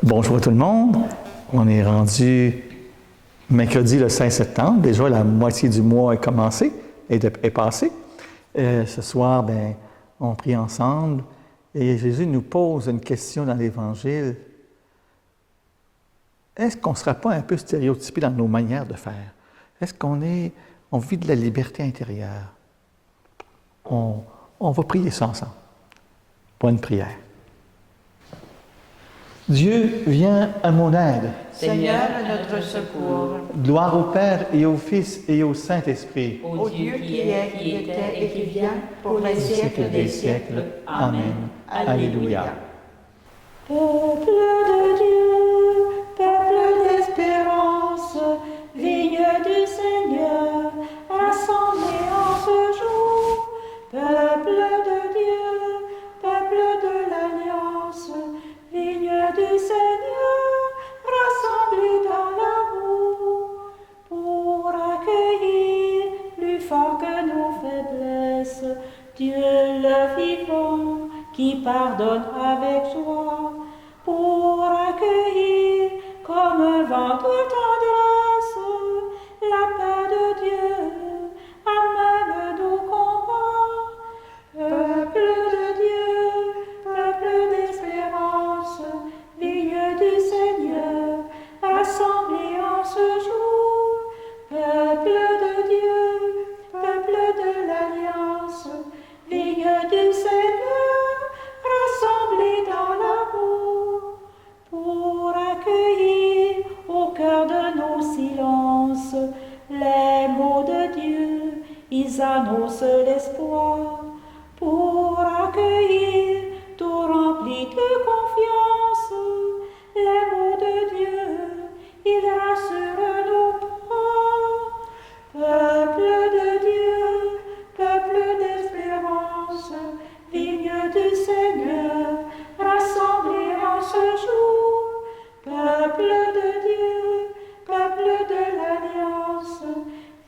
Bonjour à tout le monde. On est rendu mercredi le 5 septembre. Déjà, la moitié du mois est commencée, est passée. Ce soir, on prie ensemble et Jésus nous pose une question dans l'Évangile. Est-ce qu'on ne sera pas un peu stéréotypé dans nos manières de faire? Est-ce qu'on vit de la liberté intérieure? On va prier ça ensemble. Bonne prière. Dieu, viens à mon aide. Seigneur, à notre secours. Gloire au Père et au Fils et au Saint-Esprit. Au Dieu qui est, qui était et qui vient, pour les siècles des siècles. Amen. Alléluia. Peuple de Dieu, peuple d'espérance, vigne du Seigneur, rassemblés en ce jour. Peuple de Dieu, peuple de l'Alliance, vigne du Seigneur, rassemblés dans l'amour, pour accueillir plus fort que nos faiblesses, Dieu le vivant, qui pardonne avec joie, pour accueillir comme un vent de tendresse la paix de Dieu, amène nos combats. Peuple de Dieu, peuple d'espérance, vigne du Seigneur, rassemblés en ce jour. Peuple de Dieu, peuple de l'Alliance, vigne du Seigneur, rassemblés dans l'amour, pour accueillir au cœur de nos silences les mots de Dieu, ils annoncent l'espoir, pour accueillir tout rempli de confiance les mots de Dieu, ils rassurent nos pas. Peuple de Dieu, peuple d'espérance, vigne du Seigneur, rassemblés en ce jour. Peuple de Dieu, peuple de l'Alliance,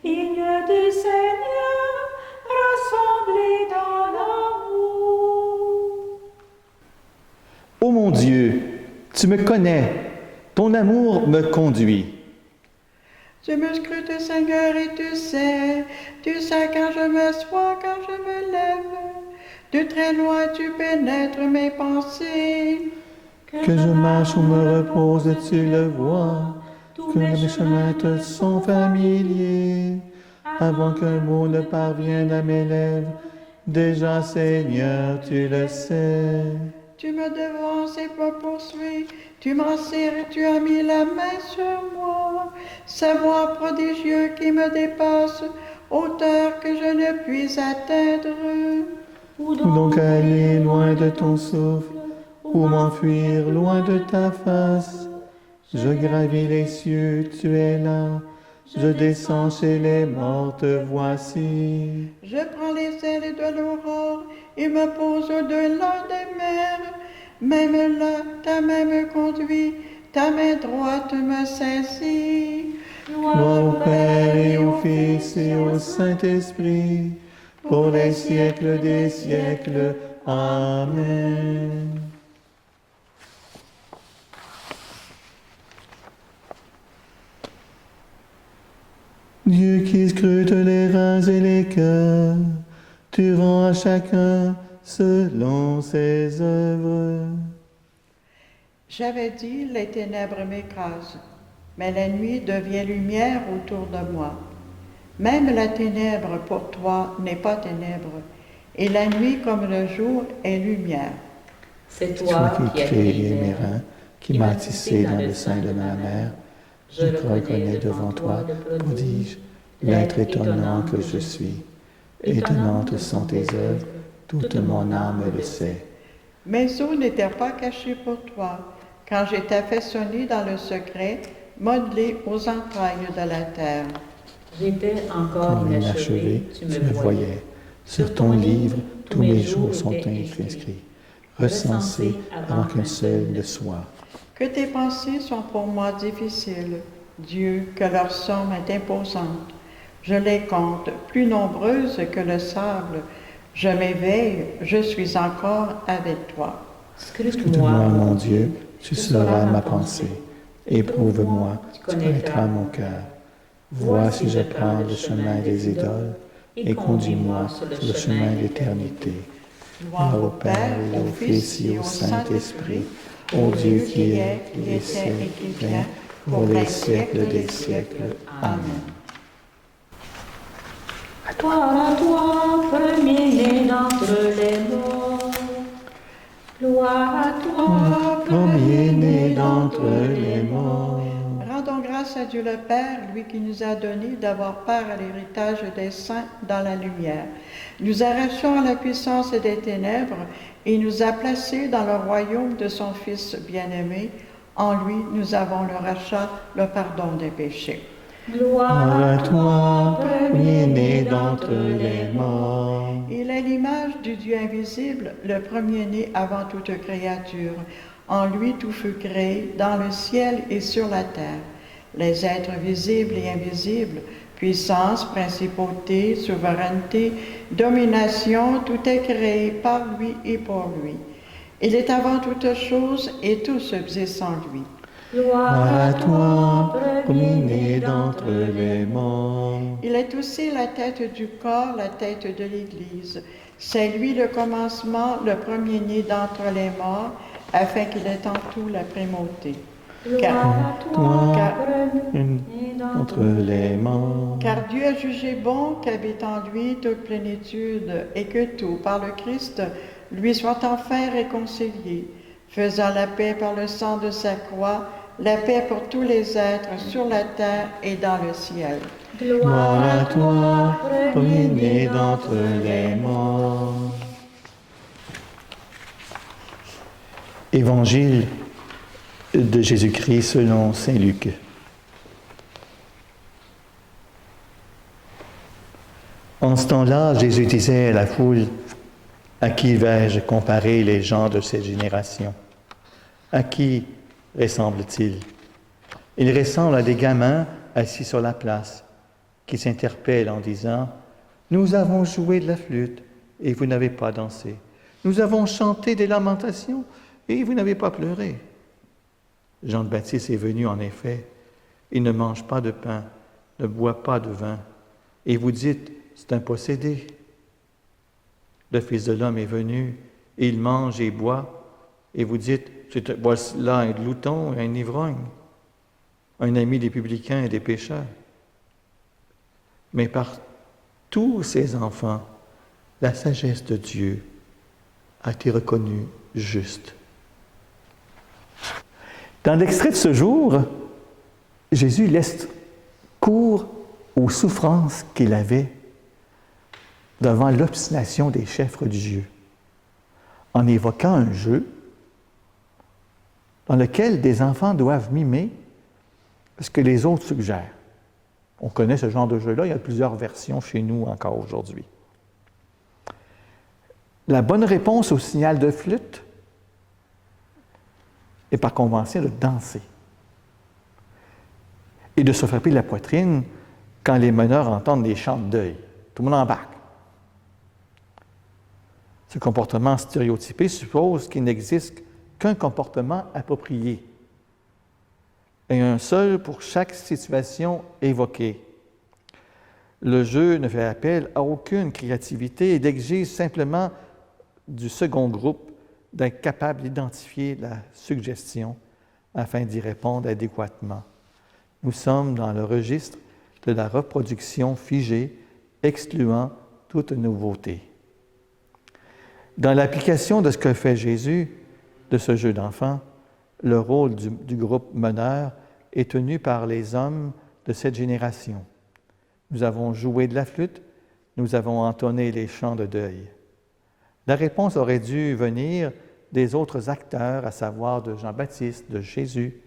vigne du Seigneur, rassemblés dans l'amour. Ô mon Dieu, tu me connais, ton amour me conduit. Tu me scrutes, Seigneur, et tu sais quand je m'assois, quand je me lève. De très loin, tu pénètres mes pensées. Que je marche ou me repose, tu le vois. Que mes chemins te sont familiers. Avant qu'un mot ne parvienne à mes lèvres, déjà, Seigneur, tu le sais. Tu me devances et me poursuis. Tu m'enserres et tu as mis la main sur moi. Savoir prodigieux qui me dépasse, hauteur que je ne puis atteindre. Où donc aller loin de ton souffle, ou m'enfuir loin de ta face? Je gravis les cieux, tu es là. Je descends chez les morts, te voici. Je prends les ailes de l'aurore et me pose au-delà des mers. Même là, ta main me conduit, ta main droite me saisit. Gloire au Père et au Fils et au Saint-Esprit, pour les siècles des siècles. Amen. Dieu qui scrute les reins et les cœurs, tu rends à chacun selon ses œuvres. J'avais dit, les ténèbres m'écrasent, mais la nuit devient lumière autour de moi. Même la ténèbre pour toi n'est pas ténèbre, et la nuit comme le jour est lumière. C'est toi qui as créé mes reins, qui m'as tissé dans le sein de ma mère. Je reconnais devant toi, prodige, l'être étonnant que je suis. Étonnantes sont tes œuvres, toute mon âme le sait. Mes os n'étaient pas cachés pour toi, quand j'étais façonné dans le secret, modelé aux entrailles de la terre. J'étais encore inachevé, tu me voyais. Sur ton livre, tous mes jours sont inscrits, recensés avant qu'un seul ne soit. Que tes pensées sont pour moi difficiles, Dieu, que leur somme est imposante. Je les compte, plus nombreuses que le sable. Je m'éveille, je suis encore avec toi. Scrute-moi, mon Dieu, Tu sauras ma pensée. Éprouve-moi, tu connaîtras mon cœur. Vois si je prends le chemin des idoles et conduis-moi sur le chemin de l'éternité. Gloire au Père, et au Fils et au Saint-Esprit, au Dieu qui est, qui était et qui vient, pour les siècles des siècles. Amen. À toi, premier-né d'entre les morts. Gloire à toi, Premier-né d'entre les morts. Rendons grâce à Dieu le Père, lui qui nous a donné d'avoir part à l'héritage des saints dans la lumière. Nous arrachons la puissance des ténèbres et nous a placés dans le royaume de son Fils bien-aimé. En lui, nous avons le rachat, le pardon des péchés. gloire À toi, premier-né d'entre les morts. Il est l'image du Dieu invisible, le premier-né avant toute créature. En lui tout fut créé, dans le ciel et sur la terre. Les êtres visibles et invisibles, puissance, principauté, souveraineté, domination, tout est créé par lui et pour lui. Il est avant toute chose et tout subsiste en lui. À toi, premier-né d'entre les morts. Il est aussi la tête du corps, la tête de l'Église. C'est lui le commencement, le premier-né d'entre les morts, afin qu'il ait en tout la primauté. D'entre les morts. Car Dieu a jugé bon qu'habite en lui toute plénitude et que tout, par le Christ, lui soit enfin réconcilié, faisant la paix par le sang de sa croix, la paix pour tous les êtres sur la terre et dans le ciel. Gloire à toi, premier-né d'entre les morts. Évangile de Jésus-Christ selon saint Luc. En ce temps-là, Jésus disait à la foule, « À qui vais-je comparer les gens de cette génération? À qui ressemble-t-il? Il ressemble à des gamins assis sur la place, qui s'interpellent en disant, « Nous avons joué de la flûte, et vous n'avez pas dansé. Nous avons chanté des lamentations, et vous n'avez pas pleuré. » Jean le Baptiste est venu en effet. Il ne mange pas de pain, ne boit pas de vin. Et vous dites, c'est un possédé. Le Fils de l'homme est venu, et il mange et boit. Et vous dites, voici là un glouton et un ivrogne, un ami des publicains et des pécheurs. Mais par tous ces enfants, la sagesse de Dieu a été reconnue juste. Dans l'extrait de ce jour, Jésus laisse cours aux souffrances qu'il avait devant l'obstination des chefs religieux, en évoquant un jeu dans lequel des enfants doivent mimer ce que les autres suggèrent. On connaît ce genre de jeu-là, il y a plusieurs versions chez nous encore aujourd'hui. La bonne réponse au signal de flûte est par convention de danser et de se frapper la poitrine quand les meneurs entendent des chants de deuil. Tout le monde embarque. Ce comportement stéréotypé suppose qu'il n'existe qu'un comportement approprié et un seul pour chaque situation évoquée. Le jeu ne fait appel à aucune créativité et exige simplement du second groupe d'être capable d'identifier la suggestion afin d'y répondre adéquatement. Nous sommes dans le registre de la reproduction figée, excluant toute nouveauté. Dans l'application de ce que fait Jésus, de ce jeu d'enfants, le rôle du groupe meneur est tenu par les hommes de cette génération. Nous avons joué de la flûte, nous avons entonné les chants de deuil. La réponse aurait dû venir des autres acteurs, à savoir de Jean-Baptiste, de Jésus.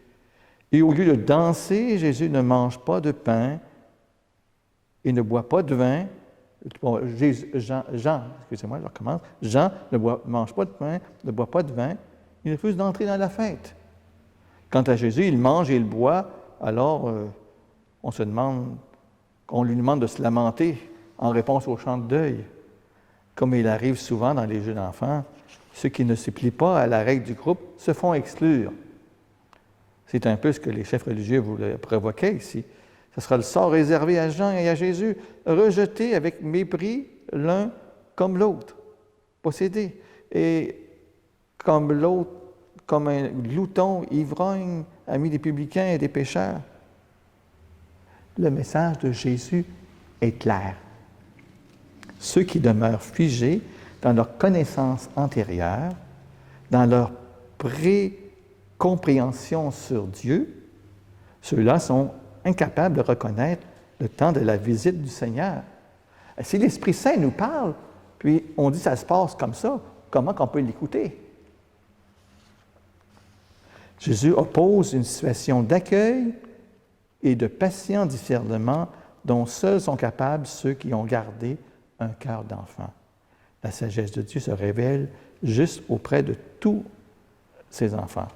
Et au lieu de danser, Jésus ne mange pas de pain et ne boit pas de vin. Jean ne mange pas de pain, ne boit pas de vin, il refuse d'entrer dans la fête. Quant à Jésus, il mange et il boit, alors on lui demande de se lamenter en réponse au chant de deuil. Comme il arrive souvent dans les jeux d'enfants, ceux qui ne se plient pas à la règle du groupe se font exclure C'est un peu ce que les chefs religieux voulaient provoquer ici. Ce sera le sort réservé à Jean et à Jésus, rejetés avec mépris l'un comme l'autre, possédés. Et comme l'autre, comme un glouton, ivrogne, ami des publicains et des pécheurs. Le message de Jésus est clair. Ceux qui demeurent figés dans leur connaissance antérieure, dans leur précompréhension sur Dieu, ceux-là sont incapables de reconnaître le temps de la visite du Seigneur. Si l'Esprit Saint nous parle, puis on dit que ça se passe comme ça, comment qu'on peut l'écouter? Jésus oppose une situation d'accueil et de patient discernement dont seuls sont capables ceux qui ont gardé un cœur d'enfant. La sagesse de Dieu se révèle juste auprès de tous ses enfants.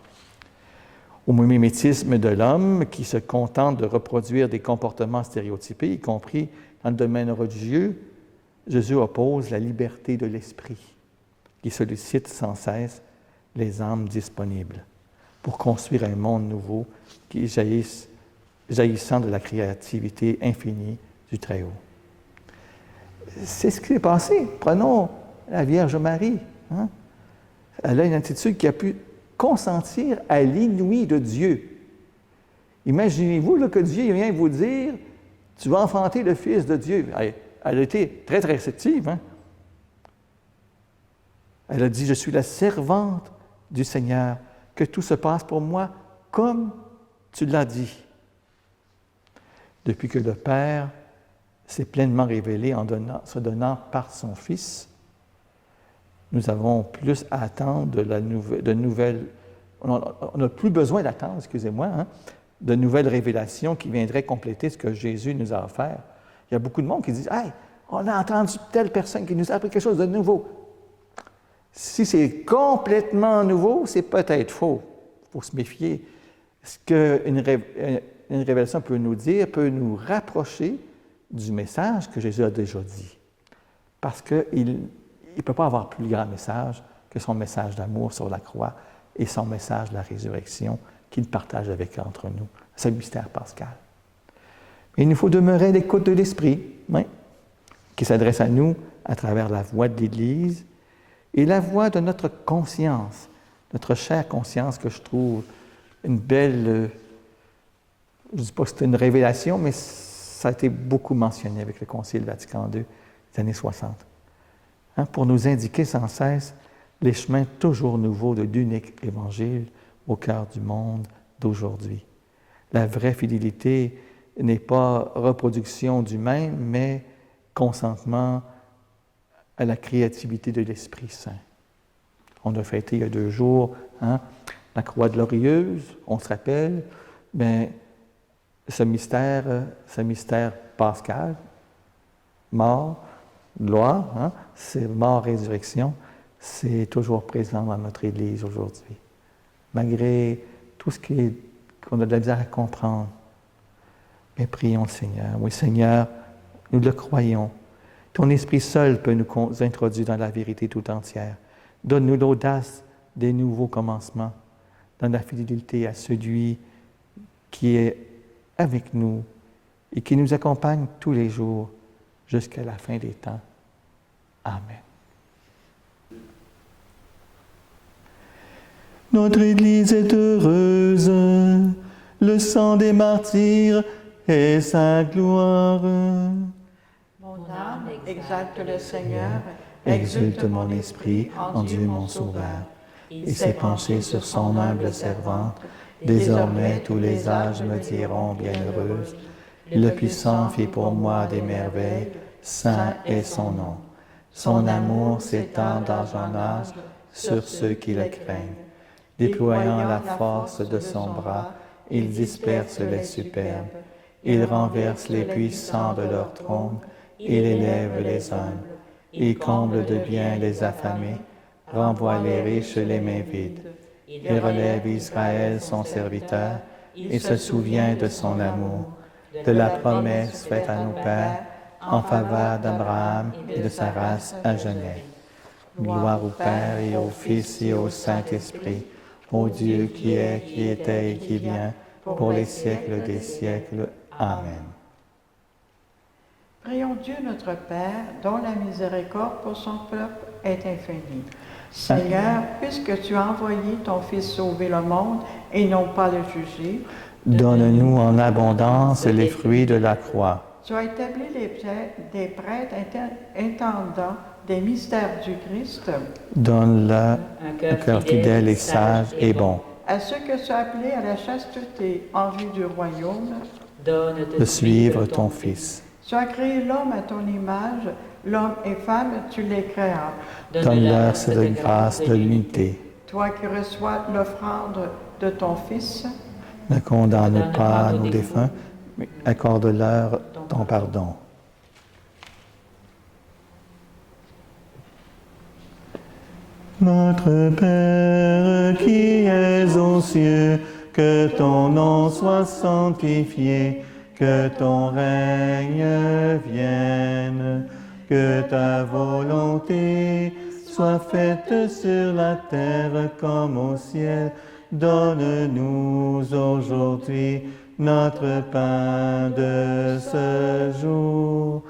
Au mimétisme de l'homme qui se contente de reproduire des comportements stéréotypés, y compris dans le domaine religieux, Jésus oppose la liberté de l'esprit qui sollicite sans cesse les âmes disponibles pour construire un monde nouveau qui jaillissant de la créativité infinie du Très-Haut. C'est ce qui s'est passé. Prenons la Vierge Marie. Hein? Elle a une attitude qui a pu consentir à l'inouï de Dieu. Imaginez-vous là, que Dieu vient vous dire « Tu vas enfanter le Fils de Dieu ». Elle a été très, très réceptive. Hein? Elle a dit « Je suis la servante du Seigneur, que tout se passe pour moi comme tu l'as dit ». Depuis que le Père s'est pleinement révélé en se donnant par son Fils, nous avons plus à attendre de nouvelles... On n'a plus besoin d'attendre, excusez-moi, hein, de nouvelles révélations qui viendraient compléter ce que Jésus nous a offert. Il y a beaucoup de monde qui dit « Hey, on a entendu telle personne qui nous a appris quelque chose de nouveau. » Si c'est complètement nouveau, c'est peut-être faux. Il faut se méfier. Ce qu'une révélation peut nous dire, peut nous rapprocher du message que Jésus a déjà dit. Parce qu'il ne peut pas avoir plus grand message que son message d'amour sur la croix et son message de la résurrection qu'il partage entre nous. C'est le mystère pascal. Mais il nous faut demeurer à l'écoute de l'Esprit, hein, qui s'adresse à nous à travers la voix de l'Église et la voix de notre conscience, notre chère conscience que je trouve une belle... je ne dis pas que c'est une révélation, mais ça a été beaucoup mentionné avec le Concile Vatican II des années 60. Hein, pour nous indiquer sans cesse les chemins toujours nouveaux de l'unique Évangile au cœur du monde d'aujourd'hui. La vraie fidélité n'est pas reproduction du même, mais consentement à la créativité de l'Esprit Saint. On a fêté il y a 2 jours la croix glorieuse, on se rappelle, bien, ce mystère pascal, mort, gloire, c'est mort-résurrection, c'est toujours présent dans notre Église aujourd'hui. Malgré tout ce qu'on a de la misère à comprendre, mais prions le Seigneur. Oui, Seigneur, nous le croyons. Ton Esprit seul peut nous introduire dans la vérité tout entière. Donne-nous l'audace des nouveaux commencements. Donne la fidélité à celui qui est avec nous et qui nous accompagne tous les jours jusqu'à la fin des temps. Amen. Notre Église est heureuse, le sang des martyrs et sa gloire. Mon âme exalte le Seigneur, Exulte mon esprit en Dieu mon Sauveur. Il s'est penché sur son humble servante. Désormais tous les âges me diront bienheureuse. Le Puissant fit pour moi des merveilles, saint est son nom. Son amour s'étend d'âge en âge sur ceux qui le craignent. Déployant la force de son bras, il disperse les superbes. Il renverse les puissants de leur trône. Il élève les humbles. Il comble de bien les affamés. Renvoie les riches les mains vides. Il relève Israël, son serviteur. Il se souvient de son amour, de la promesse faite à nos pères en faveur d'Abraham et de sa race à jamais. Gloire au Père et au Fils et au Saint-Esprit, ô Dieu qui est, qui était et qui vient, pour les siècles des siècles. Amen. Prions Dieu notre Père, dont la miséricorde pour son peuple est infinie. Seigneur, puisque tu as envoyé ton Fils sauver le monde et non pas le juger, donne-nous en abondance les fruits de la croix. Tu as établi des prêtres intendants des mystères du Christ. Donne-leur un cœur fidèle et sage et bon. À ceux que tu as appelés à la chasteté en vue du royaume, de suivre ton Fils. Tu as créé l'homme à ton image, l'homme et femme, tu les créas. Donne-leur cette grâce de l'unité. Toi qui reçois l'offrande de ton Fils, ne condamne pas nos défunts, mais accorde-leur ton pardon. Notre Père qui es aux cieux, que ton nom soit sanctifié, que ton règne vienne, que ta volonté soit faite sur la terre comme au ciel. Donne-nous aujourd'hui notre pain de ce jour.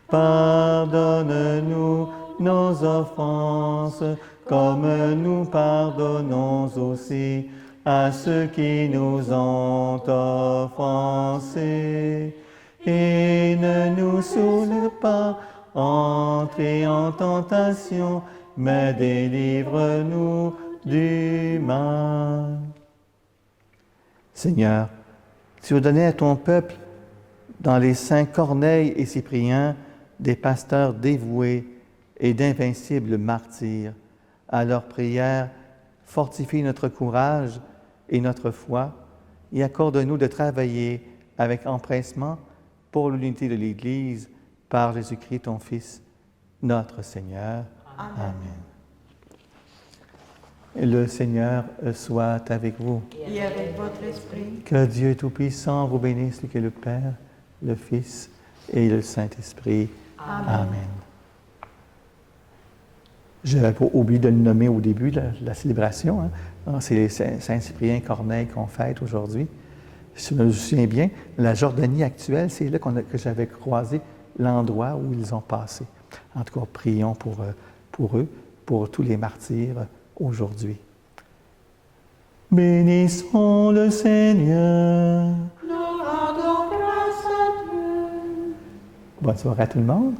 Pardonne-nous nos offenses, comme nous pardonnons aussi à ceux qui nous ont offensés. Et ne nous soulève pas entrer en tentation, mais délivre-nous du mal. Seigneur, tu as donné à ton peuple, dans les saints Corneille et Cyprien, des pasteurs dévoués et d'invincibles martyrs. À leur prière, fortifie notre courage et notre foi, et accorde-nous de travailler avec empressement pour l'unité de l'Église, par Jésus-Christ, ton Fils, notre Seigneur. Amen. Et le Seigneur soit avec vous. Et avec votre esprit. Que Dieu Tout-Puissant vous bénisse, lui qui est le Père, le Fils et le Saint-Esprit. Amen. J'avais pas oublié de le nommer au début de la célébration. Hein. C'est les Saint-Cyprien Corneille qu'on fête aujourd'hui. Si je me souviens bien, la Jordanie actuelle, c'est là que j'avais croisé l'endroit où ils ont passé. En tout cas, prions pour eux, pour tous les martyrs aujourd'hui. Bénissons le Seigneur. Nous rendons grâce à Dieu. Bonne soirée à tout le monde.